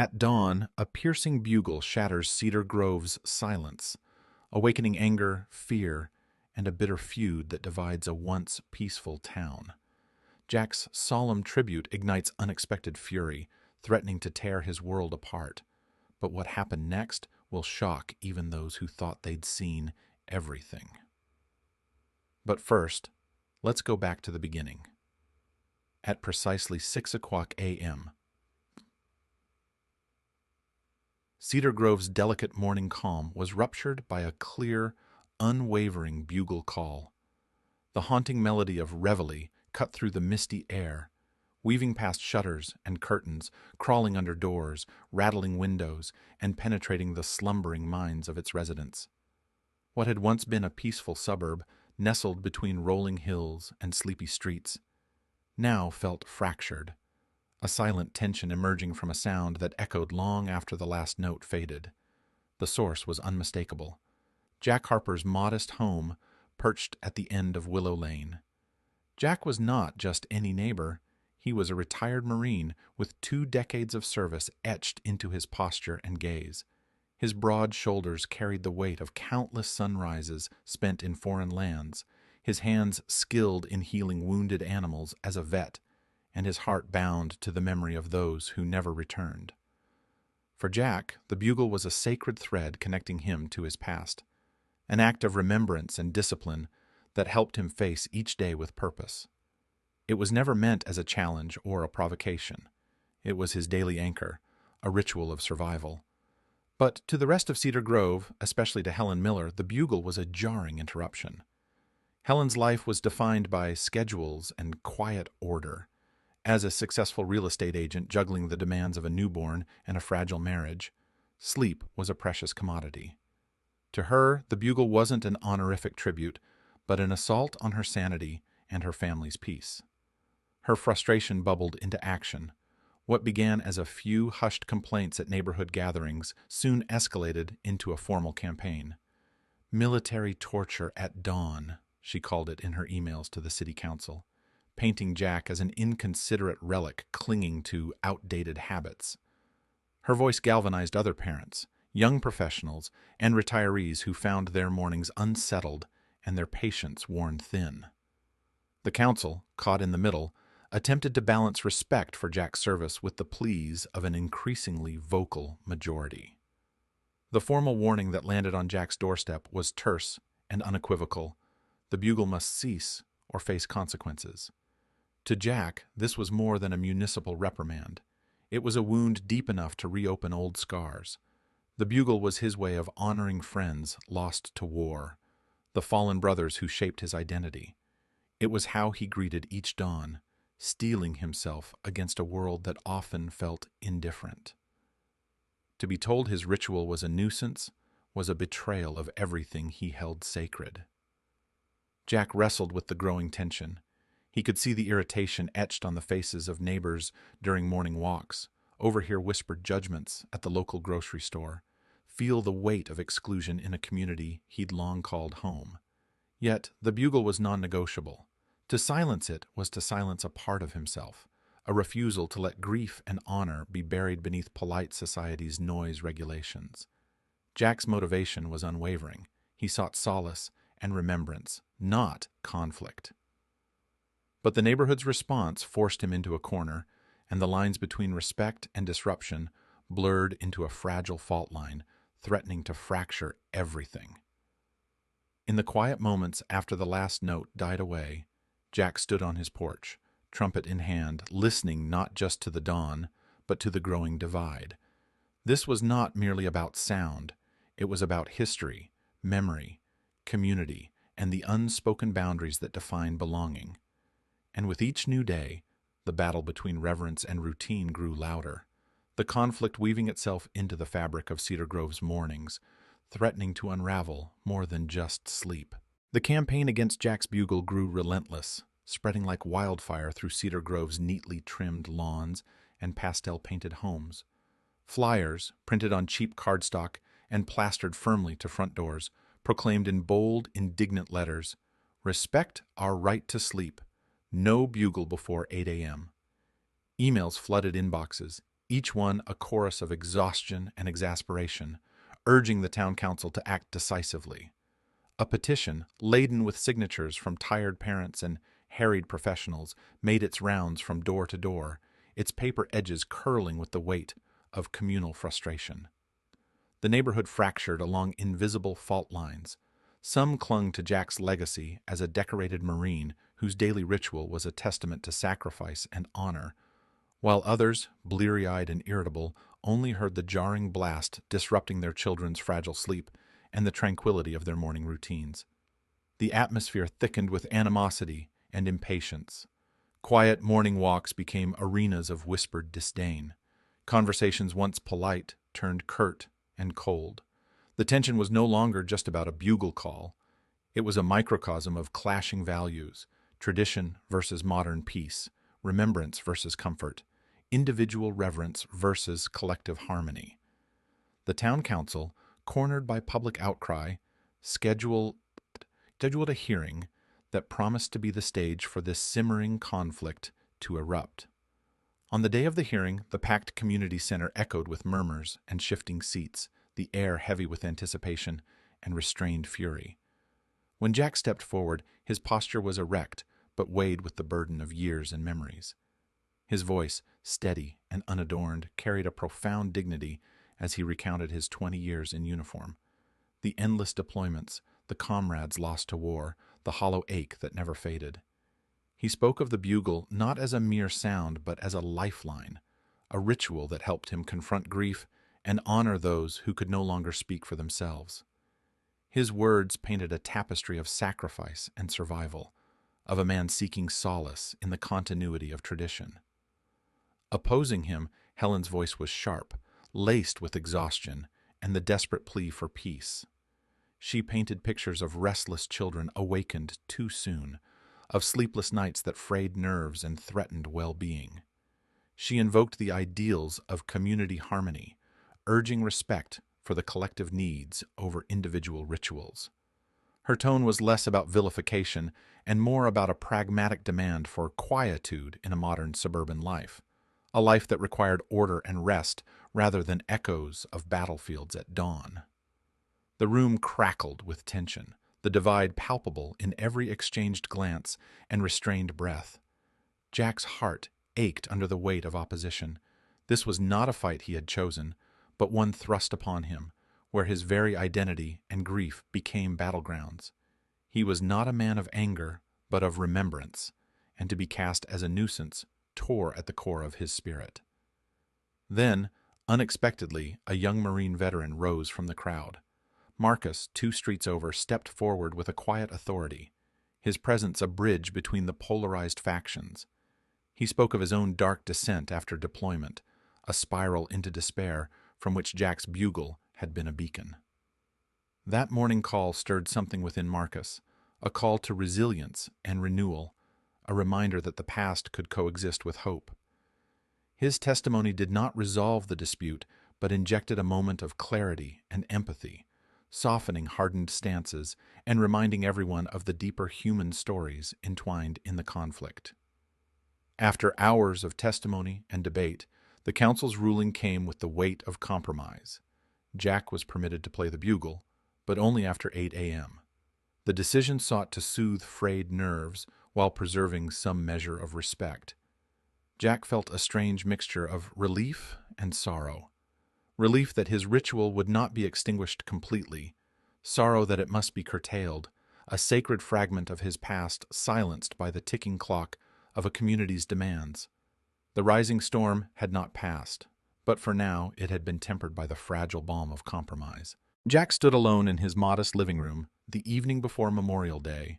At dawn, a piercing bugle shatters Cedar Grove's silence, awakening anger, fear, and a bitter feud that divides a once peaceful town. Jack's solemn tribute ignites unexpected fury, threatening to tear his world apart. But what happened next will shock even those who thought they'd seen everything. But first, let's go back to the beginning. At precisely 6 o'clock a.m., Cedar Grove's delicate morning calm was ruptured by a clear, unwavering bugle call. The haunting melody of Reveille cut through the misty air, weaving past shutters and curtains, crawling under doors, rattling windows, and penetrating the slumbering minds of its residents. What had once been a peaceful suburb, nestled between rolling hills and sleepy streets, now felt fractured, a silent tension emerging from a sound that echoed long after the last note faded. The source was unmistakable. Jack Harper's modest home perched at the end of Willow Lane. Jack was not just any neighbor. He was a retired Marine with 2 decades of service etched into his posture and gaze. His broad shoulders carried the weight of countless sunrises spent in foreign lands, his hands skilled in healing wounded animals as a vet, and his heart bound to the memory of those who never returned. For Jack, the bugle was a sacred thread connecting him to his past, an act of remembrance and discipline that helped him face each day with purpose. It was never meant as a challenge or a provocation. It was his daily anchor, a ritual of survival. But to the rest of Cedar Grove, especially to Helen Miller, the bugle was a jarring interruption. Helen's life was defined by schedules and quiet order. As a successful real estate agent juggling the demands of a newborn and a fragile marriage, sleep was a precious commodity. To her, the bugle wasn't an honorific tribute, but an assault on her sanity and her family's peace. Her frustration bubbled into action. What began as a few hushed complaints at neighborhood gatherings soon escalated into a formal campaign. Military torture at dawn, she called it in her emails to the city council, painting Jack as an inconsiderate relic clinging to outdated habits. Her voice galvanized other parents, young professionals, and retirees who found their mornings unsettled and their patience worn thin. The council, caught in the middle, attempted to balance respect for Jack's service with the pleas of an increasingly vocal majority. The formal warning that landed on Jack's doorstep was terse and unequivocal. The bugle must cease or face consequences. To Jack, this was more than a municipal reprimand. It was a wound deep enough to reopen old scars. The bugle was his way of honoring friends lost to war, the fallen brothers who shaped his identity. It was how he greeted each dawn, steeling himself against a world that often felt indifferent. To be told his ritual was a nuisance was a betrayal of everything he held sacred. Jack wrestled with the growing tension. He could see the irritation etched on the faces of neighbors during morning walks, overhear whispered judgments at the local grocery store, feel the weight of exclusion in a community he'd long called home. Yet the bugle was non-negotiable. To silence it was to silence a part of himself, a refusal to let grief and honor be buried beneath polite society's noise regulations. Jack's motivation was unwavering. He sought solace and remembrance, not conflict. But the neighborhood's response forced him into a corner, and the lines between respect and disruption blurred into a fragile fault line, threatening to fracture everything. In the quiet moments after the last note died away, Jack stood on his porch, trumpet in hand, listening not just to the dawn, but to the growing divide. This was not merely about sound. It was about history, memory, community, and the unspoken boundaries that define belonging. And with each new day, the battle between reverence and routine grew louder, the conflict weaving itself into the fabric of Cedar Grove's mornings, threatening to unravel more than just sleep. The campaign against Jack's bugle grew relentless, spreading like wildfire through Cedar Grove's neatly trimmed lawns and pastel-painted homes. Flyers, printed on cheap cardstock and plastered firmly to front doors, proclaimed in bold, indignant letters, "Respect our right to sleep. No bugle before 8 a.m." Emails flooded inboxes, each one a chorus of exhaustion and exasperation, urging the town council to act decisively. A petition, laden with signatures from tired parents and harried professionals, made its rounds from door to door, its paper edges curling with the weight of communal frustration. The neighborhood fractured along invisible fault lines. Some clung to Jack's legacy as a decorated Marine whose daily ritual was a testament to sacrifice and honor, while others, bleary-eyed and irritable, only heard the jarring blast disrupting their children's fragile sleep and the tranquility of their morning routines. The atmosphere thickened with animosity and impatience. Quiet morning walks became arenas of whispered disdain. Conversations once polite turned curt and cold. The tension was no longer just about a bugle call. It was a microcosm of clashing values, tradition versus modern peace, remembrance versus comfort, individual reverence versus collective harmony. The town council, cornered by public outcry, scheduled a hearing that promised to be the stage for this simmering conflict to erupt. On the day of the hearing, the packed community center echoed with murmurs and shifting seats, the air heavy with anticipation and restrained fury. When Jack stepped forward, his posture was erect, but weighed with the burden of years and memories. His voice, steady and unadorned, carried a profound dignity as he recounted his 20 years in uniform. The endless deployments, the comrades lost to war, the hollow ache that never faded. He spoke of the bugle not as a mere sound, but as a lifeline, a ritual that helped him confront grief and honor those who could no longer speak for themselves. His words painted a tapestry of sacrifice and survival, of a man seeking solace in the continuity of tradition. Opposing him, Helen's voice was sharp, laced with exhaustion and the desperate plea for peace. She painted pictures of restless children awakened too soon, of sleepless nights that frayed nerves and threatened well-being. She invoked the ideals of community harmony, urging respect for the collective needs over individual rituals. Her tone was less about vilification and more about a pragmatic demand for quietude in a modern suburban life, a life that required order and rest rather than echoes of battlefields at dawn. The room crackled with tension, the divide palpable in every exchanged glance and restrained breath. Jack's heart ached under the weight of opposition. This was not a fight he had chosen, but one thrust upon him, where his very identity and grief became battlegrounds. He was not a man of anger, but of remembrance, and to be cast as a nuisance tore at the core of his spirit. Then, unexpectedly, a young Marine veteran rose from the crowd. Marcus, 2 streets over, stepped forward with a quiet authority, his presence a bridge between the polarized factions. He spoke of his own dark descent after deployment, a spiral into despair from which Jack's bugle had been a beacon. That morning call stirred something within Marcus, a call to resilience and renewal, a reminder that the past could coexist with hope. His testimony did not resolve the dispute, but injected a moment of clarity and empathy, softening hardened stances and reminding everyone of the deeper human stories entwined in the conflict. After hours of testimony and debate, the council's ruling came with the weight of compromise. Jack was permitted to play the bugle, but only after 8 a.m. The decision sought to soothe frayed nerves while preserving some measure of respect. Jack felt a strange mixture of relief and sorrow. Relief that his ritual would not be extinguished completely, sorrow that it must be curtailed, a sacred fragment of his past silenced by the ticking clock of a community's demands. The rising storm had not passed, but for now it had been tempered by the fragile balm of compromise. Jack stood alone in his modest living room the evening before Memorial Day,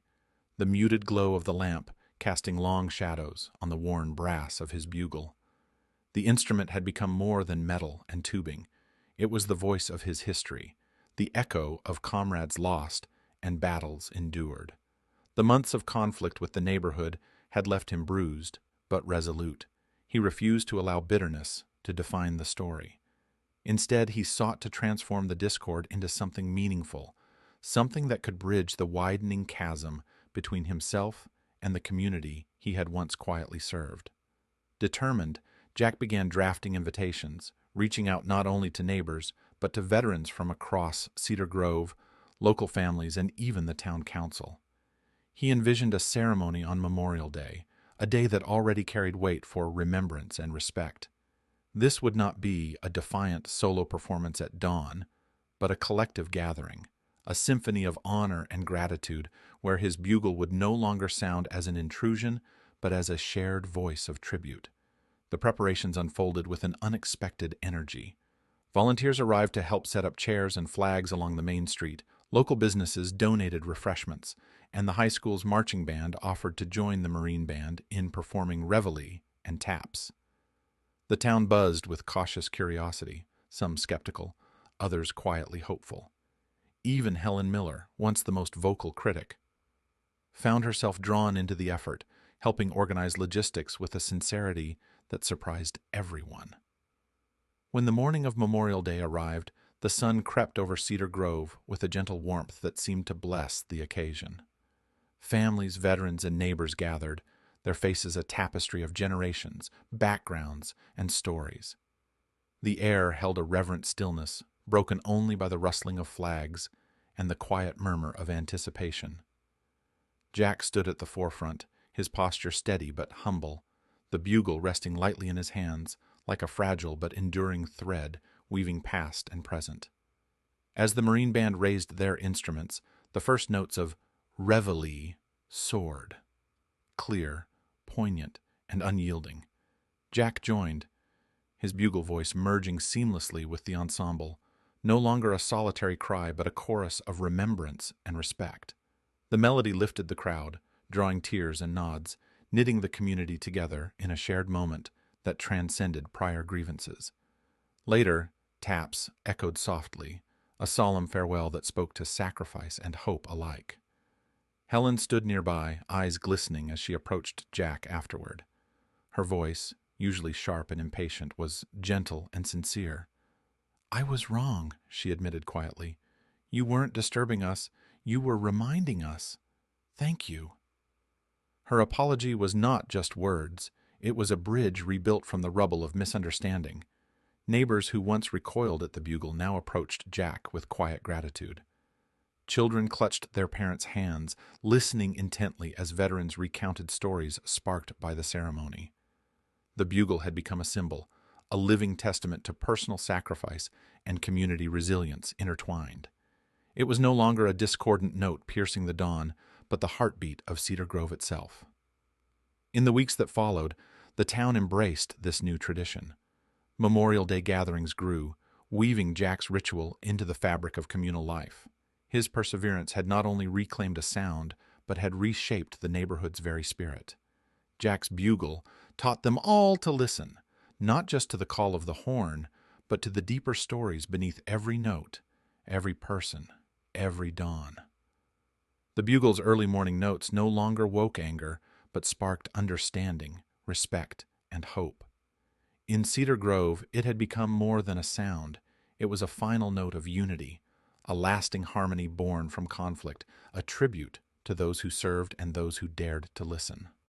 the muted glow of the lamp casting long shadows on the worn brass of his bugle. The instrument had become more than metal and tubing. It was the voice of his history, the echo of comrades lost and battles endured. The months of conflict with the neighborhood had left him bruised, but resolute. He refused to allow bitterness to define the story. Instead, he sought to transform the discord into something meaningful, something that could bridge the widening chasm between himself and the community he had once quietly served. Determined, Jack began drafting invitations, reaching out not only to neighbors, but to veterans from across Cedar Grove, local families, and even the town council. He envisioned a ceremony on Memorial Day, a day that already carried weight for remembrance and respect. This would not be a defiant solo performance at dawn, but a collective gathering, a symphony of honor and gratitude where his bugle would no longer sound as an intrusion, but as a shared voice of tribute. The preparations unfolded with an unexpected energy. Volunteers arrived to help set up chairs and flags along the main street. Local businesses donated refreshments, and the high school's marching band offered to join the Marine Band in performing reveille and taps. The town buzzed with cautious curiosity, some skeptical, others quietly hopeful. Even Helen Miller, once the most vocal critic, found herself drawn into the effort, helping organize logistics with a sincerity that surprised everyone. When the morning of Memorial Day arrived, the sun crept over Cedar Grove with a gentle warmth that seemed to bless the occasion. Families, veterans, and neighbors gathered, their faces a tapestry of generations, backgrounds, and stories. The air held a reverent stillness, broken only by the rustling of flags and the quiet murmur of anticipation. Jack stood at the forefront, his posture steady but humble, the bugle resting lightly in his hands, like a fragile but enduring thread weaving past and present. As the Marine Band raised their instruments, the first notes of Reveille soared, clear, poignant, and unyielding. Jack joined, his bugle voice merging seamlessly with the ensemble, no longer a solitary cry but a chorus of remembrance and respect. The melody lifted the crowd, drawing tears and nods, knitting the community together in a shared moment that transcended prior grievances. Later, taps echoed softly, a solemn farewell that spoke to sacrifice and hope alike. Helen stood nearby, eyes glistening as she approached Jack afterward. Her voice, usually sharp and impatient, was gentle and sincere. "I was wrong," she admitted quietly. "You weren't disturbing us. You were reminding us. Thank you." Her apology was not just words. It was a bridge rebuilt from the rubble of misunderstanding. Neighbors who once recoiled at the bugle now approached Jack with quiet gratitude. Children clutched their parents' hands, listening intently as veterans recounted stories sparked by the ceremony. The bugle had become a symbol, a living testament to personal sacrifice and community resilience intertwined. It was no longer a discordant note piercing the dawn, but the heartbeat of Cedar Grove itself. In the weeks that followed, the town embraced this new tradition. Memorial Day gatherings grew, weaving Jack's ritual into the fabric of communal life. His perseverance had not only reclaimed a sound, but had reshaped the neighborhood's very spirit. Jack's bugle taught them all to listen, not just to the call of the horn, but to the deeper stories beneath every note, every person, every dawn. The bugle's early morning notes no longer woke anger, but sparked understanding, respect, and hope. In Cedar Grove, it had become more than a sound. It was a final note of unity, a lasting harmony born from conflict, a tribute to those who served and those who dared to listen.